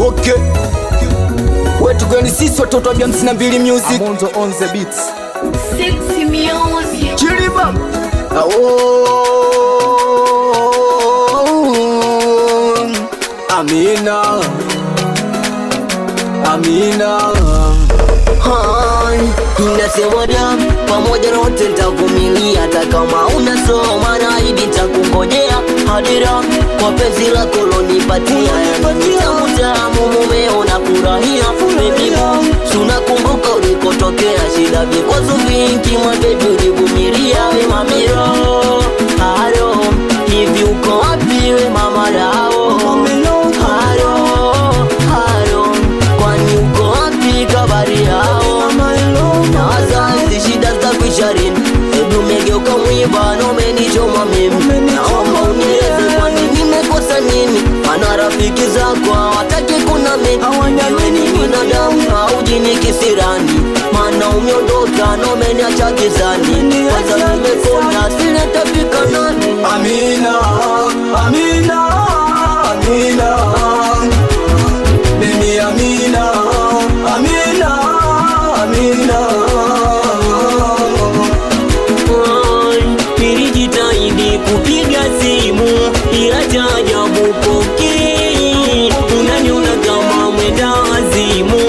Okay. Wetu gani sisi watoto wa 52 music. Amonzo on the beats. Sexy music. Chiriba. Amina. Amina. Hai, inasema damu pamoja na wote nitavumilia, hata kama unasoma na hivi nitakungojea hadira kwa penzi lako lonipatia, tamu mumeo na furahia baby boom, tunakumbuka ulikotokea, shida vikwazo vingi mabebi ulivumilia, we mamiro haro, hivi uko wapi we mama lao haro haro, kwani uko wapi kabari yao na wazazi shida za kuisharini, ebu megeuka mwiba na umenichoma mimi, naomba unieleze kwani nimekosa nini, mana rafiki zako hawataki kuna mimi, iwe ni binadamu haujini kisirani, mana umeondoka na umeniacha gizani, kwanza nimekona sina tapika nani. Amina, Amina, Amina, Baby Amina, Amina, Amina. Nilijitahidi kupiga simu ila cha ajabu pokei, unaniona kama mwenda azimu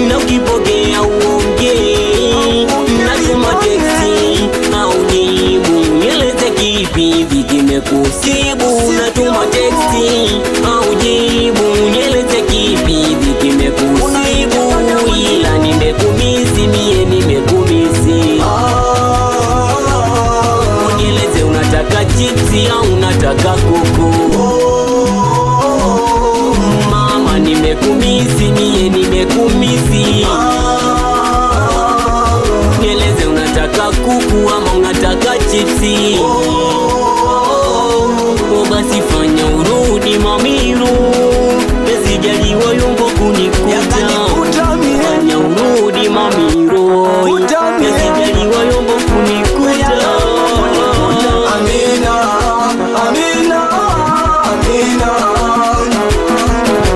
na ukipokea uongei, natuma teksi au jibu, nieleze kipi vikimekusibu, natuma teksi au jibu, nieleze kipi vikimekusibu, ila nimekumisi mie nimekumisi. Unieleze unataka chipsi au unataka kuku, mama nimekumisi mie nimekumisi. Nieleze unataka kuku ama unataka chipsi, basi fanya urudi mamiru, besijaliwa yumbo kunikuta, fanya urudi mamiru, besijaliwa yumbo kunikuta. Amina, Amina, Amina,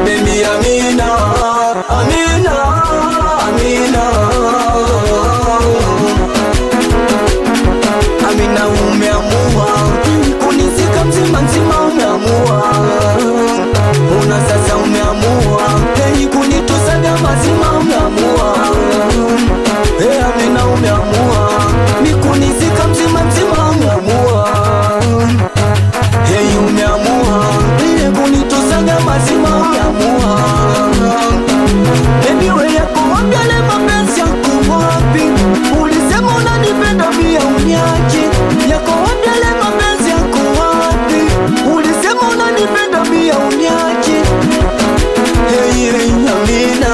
Baby Amina, Amina, Amina. Amina umeamua kunizika mzima mzima, umeamua una sasa, umeamua kunitusaga mazima, umeamua Amina umeamua kunizika mzima mzima, umeamua umeamua kunitusaga mazima, umeamua baby we yako wapi, ale mapenzi yako wapi, ulisema unanipenda mia uniache, yako wapi ale mapenzi yako wapi, ulisema unanipenda mia uniache. Amina,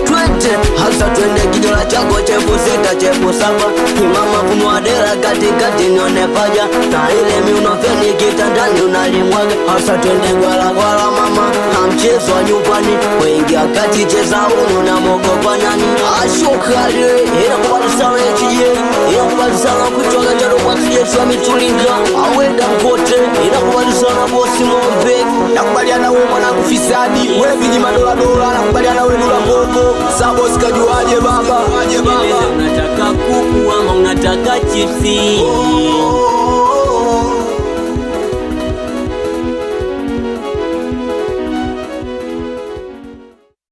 Twende hasa twende kijola chako chefu sita chefu saba, kimama funua dera katikati nione paja, na ile miunofeni kitandani unalimwaga, hasa twende gwala gwala mama, na mchezo wa nyumbani, wengia kati cheza unu na mogopa nani, ashokali inakubali sana HJ, inakubali sana kuchoka jaro kwa tijeswa mitulinga, awenda mkote, inakubali sana bosi mwambe, nakubaliana wewe mwana kufisadi, wewe viji madola dola, nakubaliana wewe nula mboko, sabos kajuaje baba, unataka kuku ama unataka chipsi,